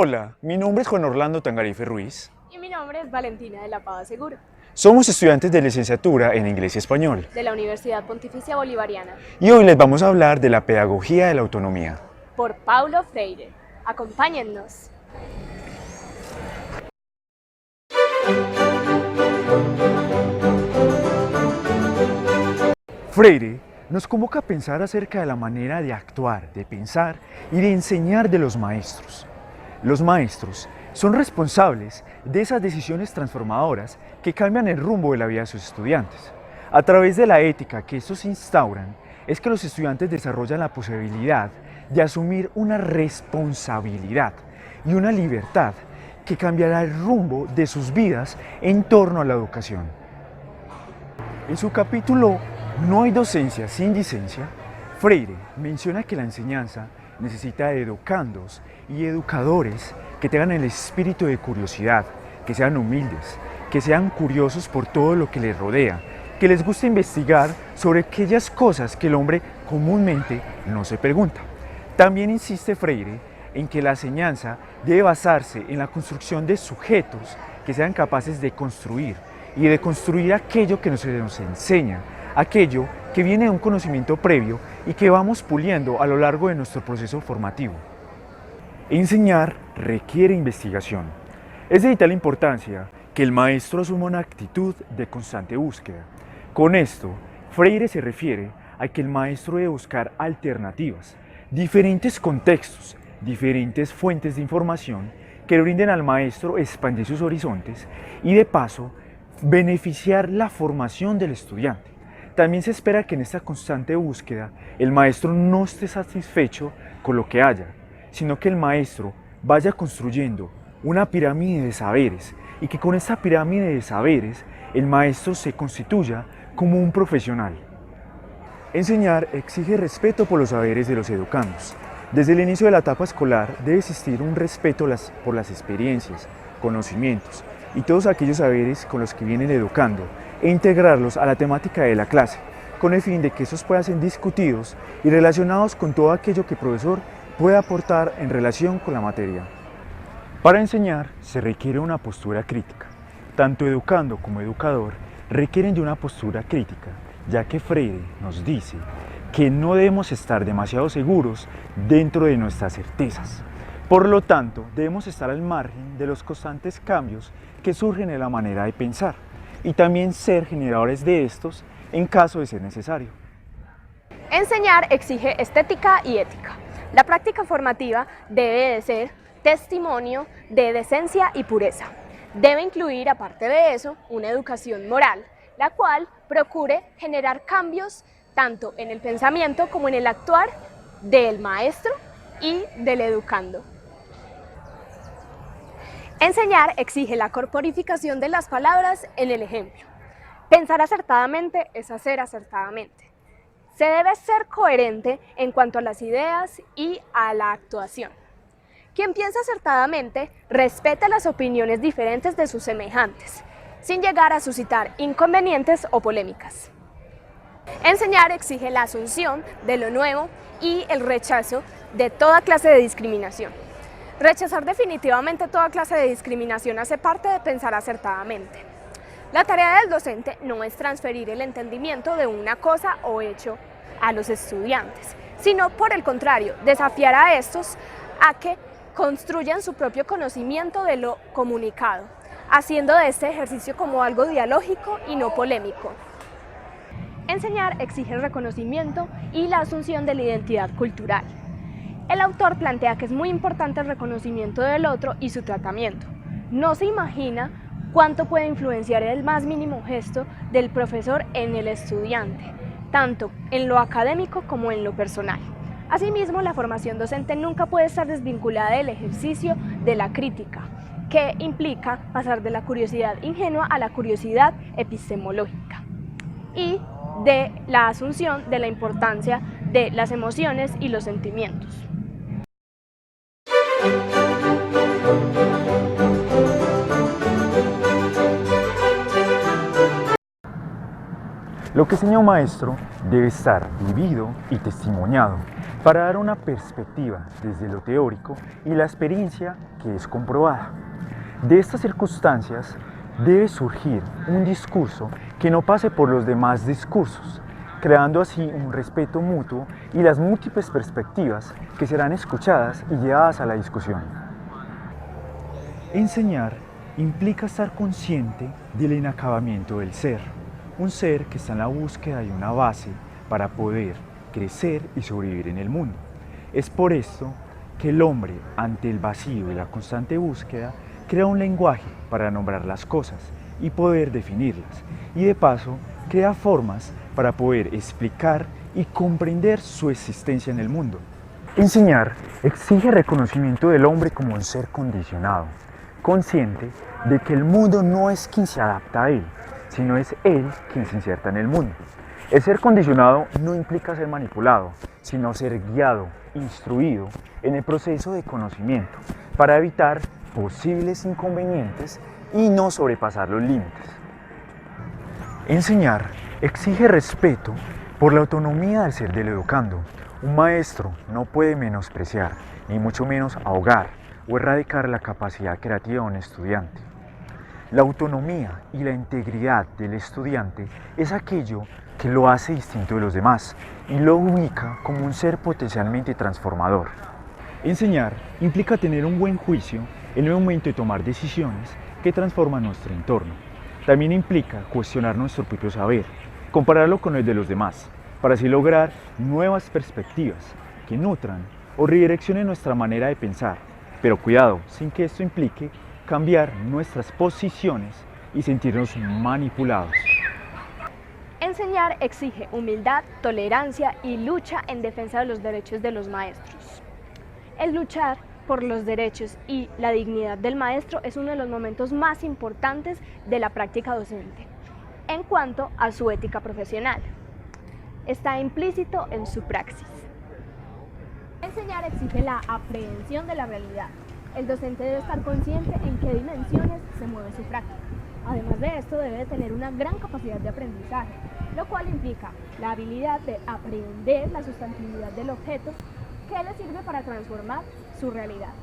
Hola, mi nombre es Juan Orlando Tangarife Ruiz. Y mi nombre es Valentina de la Pava Seguro, Somos estudiantes de licenciatura en Inglés y Español. de la Universidad Pontificia Bolivariana, Y hoy les vamos a hablar de la pedagogía de la autonomía. por Paulo Freire. Acompáñennos. Freire nos convoca a pensar acerca de la manera de actuar, de pensar y de enseñar de los maestros. Los maestros son responsables de esas decisiones transformadoras que cambian el rumbo de la vida de sus estudiantes. A través de la ética que estos instauran, es que los estudiantes desarrollan la posibilidad de asumir una responsabilidad y una libertad que cambiará el rumbo de sus vidas en torno a la educación. En su capítulo No hay docencia sin licencia, Freire menciona que la enseñanza necesita de educandos y educadores que tengan el espíritu de curiosidad, que sean humildes, que sean curiosos por todo lo que les rodea, que les guste investigar sobre aquellas cosas que el hombre comúnmente no se pregunta. También insiste Freire en que la enseñanza debe basarse en la construcción de sujetos que sean capaces de construir y de construir aquello que se nos enseña, aquello que viene de un conocimiento previo y que vamos puliendo a lo largo de nuestro proceso formativo. Enseñar requiere investigación. Es de vital importancia que el maestro asuma una actitud de constante búsqueda. Con esto, Freire se refiere a que el maestro debe buscar alternativas, diferentes contextos, diferentes fuentes de información que le brinden al maestro expandir sus horizontes y de paso beneficiar la formación del estudiante. También se espera que en esta constante búsqueda el maestro no esté satisfecho con lo que haya, sino que el maestro vaya construyendo una pirámide de saberes y que con esta pirámide de saberes el maestro se constituya como un profesional. Enseñar exige respeto por los saberes de los educandos. Desde el inicio de la etapa escolar debe existir un respeto por las experiencias, conocimientos y todos aquellos saberes con los que vienen educando e integrarlos a la temática de la clase, con el fin de que estos puedan ser discutidos y relacionados con todo aquello que el profesor puede aportar en relación con la materia. Para enseñar se requiere una postura crítica. Tanto educando como educador requieren de una postura crítica, ya que Freire nos dice que no debemos estar demasiado seguros dentro de nuestras certezas. Por lo tanto, debemos estar al margen de los constantes cambios que surgen en la manera de pensar y también ser generadores de estos en caso de ser necesario. Enseñar exige estética y ética. La práctica formativa debe de ser testimonio de decencia y pureza. Debe incluir, aparte de eso, una educación moral, la cual procure generar cambios tanto en el pensamiento como en el actuar del maestro y del educando. Enseñar exige la corporificación de las palabras en el ejemplo. Pensar acertadamente es hacer acertadamente. Se debe ser coherente en cuanto a las ideas y a la actuación. Quien piensa acertadamente respeta las opiniones diferentes de sus semejantes, sin llegar a suscitar inconvenientes o polémicas. Enseñar exige la asunción de lo nuevo y el rechazo de toda clase de discriminación. Rechazar definitivamente toda clase de discriminación hace parte de pensar acertadamente. La tarea del docente no es transferir el entendimiento de una cosa o hecho a los estudiantes, sino por el contrario, desafiar a estos a que construyan su propio conocimiento de lo comunicado, haciendo de este ejercicio como algo dialógico y no polémico. Enseñar exige el reconocimiento y la asunción de la identidad cultural. El autor plantea que es muy importante el reconocimiento del otro y su tratamiento. No se imagina cuánto puede influenciar el más mínimo gesto del profesor en el estudiante, tanto en lo académico como en lo personal. Asimismo, la formación docente nunca puede estar desvinculada del ejercicio de la crítica, que implica pasar de la curiosidad ingenua a la curiosidad epistemológica y de la asunción de la importancia de las emociones y los sentimientos. Lo que enseña un maestro debe estar vivido y testimoniado, para dar una perspectiva desde lo teórico y la experiencia que es comprobada. De estas circunstancias debe surgir un discurso que no pase por los demás discursos, creando así un respeto mutuo y las múltiples perspectivas que serán escuchadas y llevadas a la discusión. Enseñar implica estar consciente del inacabamiento del ser, un ser que está en la búsqueda de una base para poder crecer y sobrevivir en el mundo. Es por esto que el hombre, ante el vacío y la constante búsqueda, crea un lenguaje para nombrar las cosas y poder definirlas, y de paso crea formas para poder explicar y comprender su existencia en el mundo. Enseñar exige reconocimiento del hombre como un ser condicionado, consciente de que el mundo no es quien se adapta a él, sino es él quien se inserta en el mundo. El ser condicionado no implica ser manipulado, sino ser guiado, instruido en el proceso de conocimiento para evitar posibles inconvenientes y no sobrepasar los límites. Enseñar exige respeto por la autonomía del ser del educando. Un maestro no puede menospreciar, ni mucho menos ahogar o erradicar la capacidad creativa de un estudiante. La autonomía y la integridad del estudiante es aquello que lo hace distinto de los demás y lo ubica como un ser potencialmente transformador. Enseñar implica tener un buen juicio en el momento de tomar decisiones que transforman nuestro entorno. También implica cuestionar nuestro propio saber, compararlo con el de los demás, para así lograr nuevas perspectivas que nutran o redireccionen nuestra manera de pensar. Pero cuidado, sin que esto implique cambiar nuestras posiciones y sentirnos manipulados. Enseñar exige humildad, tolerancia y lucha en defensa de los derechos de los maestros. El luchar por los derechos y la dignidad del maestro es uno de los momentos más importantes de la práctica docente en cuanto a su ética profesional. Está implícito en su praxis. Enseñar exige la aprehensión de la realidad. El docente debe estar consciente en qué dimensiones se mueve su práctica. Además de esto, debe tener una gran capacidad de aprendizaje, lo cual implica la habilidad de aprender la sustantividad del objeto que le sirve para transformar su realidad.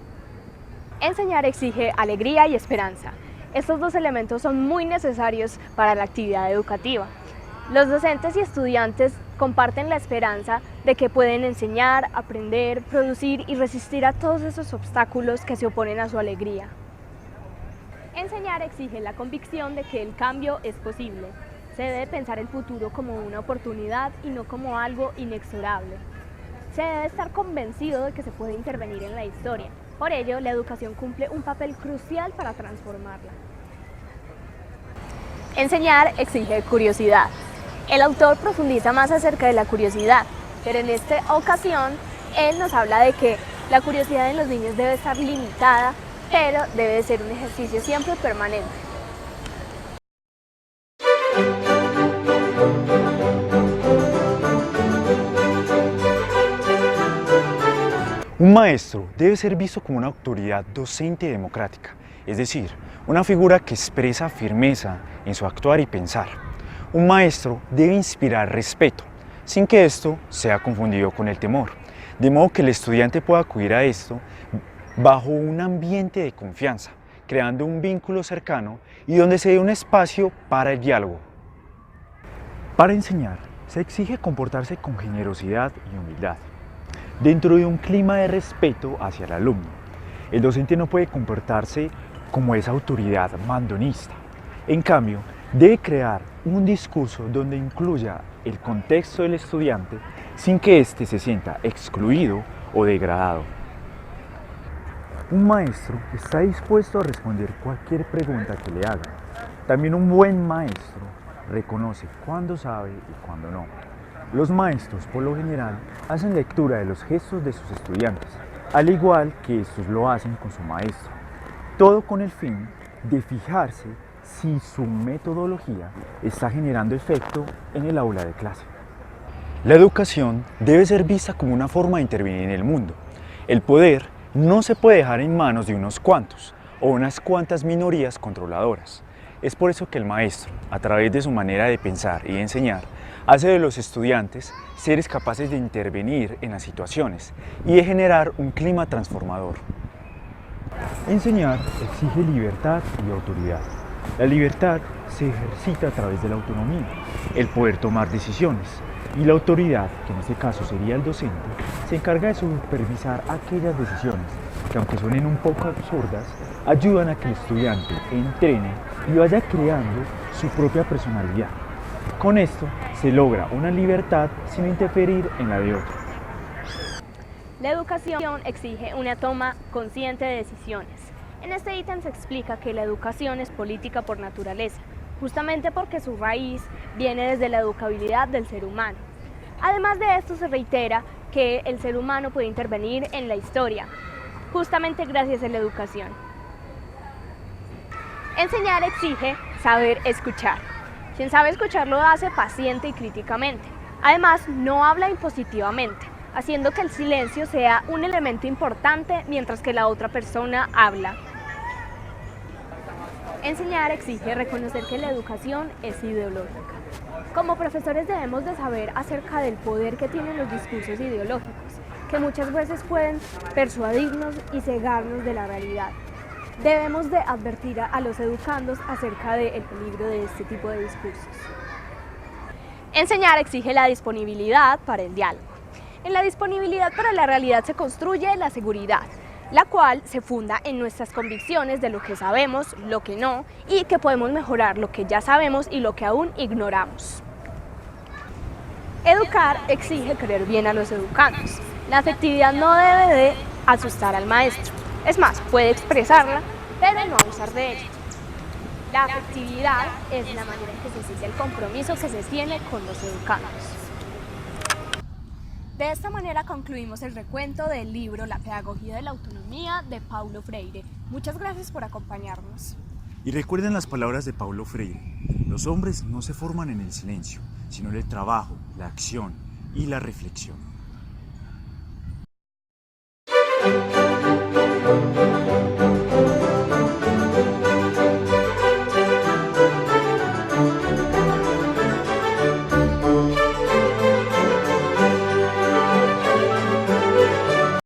Enseñar exige alegría y esperanza. Estos dos elementos son muy necesarios para la actividad educativa. Los docentes y estudiantes comparten la esperanza de que pueden enseñar, aprender, producir y resistir a todos esos obstáculos que se oponen a su alegría. Enseñar exige la convicción de que el cambio es posible. Se debe pensar el futuro como una oportunidad y no como algo inexorable. Se debe estar convencido de que se puede intervenir en la historia. Por ello, la educación cumple un papel crucial para transformarla. Enseñar exige curiosidad. El autor profundiza más acerca de la curiosidad, pero en esta ocasión él nos habla de que la curiosidad en los niños debe estar limitada, pero debe ser un ejercicio siempre permanente. Un maestro debe ser visto como una autoridad docente y democrática, es decir, una figura que expresa firmeza en su actuar y pensar. Un maestro debe inspirar respeto, sin que esto sea confundido con el temor, de modo que el estudiante pueda acudir a esto bajo un ambiente de confianza, creando un vínculo cercano y donde se dé un espacio para el diálogo. Para enseñar, se exige comportarse con generosidad y humildad, dentro de un clima de respeto hacia el alumno. El docente no puede comportarse como esa autoridad mandonista. En cambio, debe crear un discurso donde incluya el contexto del estudiante sin que éste se sienta excluido o degradado. Un maestro está dispuesto a responder cualquier pregunta que le hagan. También un buen maestro reconoce cuándo sabe y cuándo no. Los maestros, por lo general, hacen lectura de los gestos de sus estudiantes, al igual que estos lo hacen con su maestro. Todo con el fin de fijarse si su metodología está generando efecto en el aula de clase. La educación debe ser vista como una forma de intervenir en el mundo. El poder no se puede dejar en manos de unos cuantos o unas cuantas minorías controladoras. Es por eso que el maestro, a través de su manera de pensar y de enseñar, hace de los estudiantes seres capaces de intervenir en las situaciones y de generar un clima transformador. Enseñar exige libertad y autoridad. La libertad se ejercita a través de la autonomía, el poder tomar decisiones, y la autoridad, que en este caso sería el docente, se encarga de supervisar aquellas decisiones que, aunque suenen un poco absurdas, ayudan a que el estudiante entrene y vaya creando su propia personalidad. Con esto se logra una libertad sin interferir en la de otro. La educación exige una toma consciente de decisiones. En este ítem se explica que la educación es política por naturaleza, justamente porque su raíz viene desde la educabilidad del ser humano. Además de esto, se reitera que el ser humano puede intervenir en la historia, justamente gracias a la educación. Enseñar exige saber escuchar. Quien sabe escuchar lo hace paciente y críticamente. Además, no habla impositivamente, haciendo que el silencio sea un elemento importante mientras que la otra persona habla. Enseñar exige reconocer que la educación es ideológica. Como profesores debemos de saber acerca del poder que tienen los discursos ideológicos, que muchas veces pueden persuadirnos y cegarnos de la realidad. Debemos de advertir a los educandos acerca del peligro de este tipo de discursos. Enseñar exige la disponibilidad para el diálogo. En la disponibilidad para la realidad se construye la seguridad, la cual se funda en nuestras convicciones de lo que sabemos, lo que no, y que podemos mejorar lo que ya sabemos y lo que aún ignoramos. Educar exige querer bien a los educandos. La afectividad no debe de asustar al maestro. Es más, puede expresarla, pero no abusar de ella. La afectividad es la manera en que se siente el compromiso que se tiene con los educandos. De esta manera concluimos el recuento del libro La pedagogía de la autonomía de Paulo Freire. Muchas gracias por acompañarnos. Y recuerden las palabras de Paulo Freire: los hombres no se forman en el silencio, sino en el trabajo, la acción y la reflexión.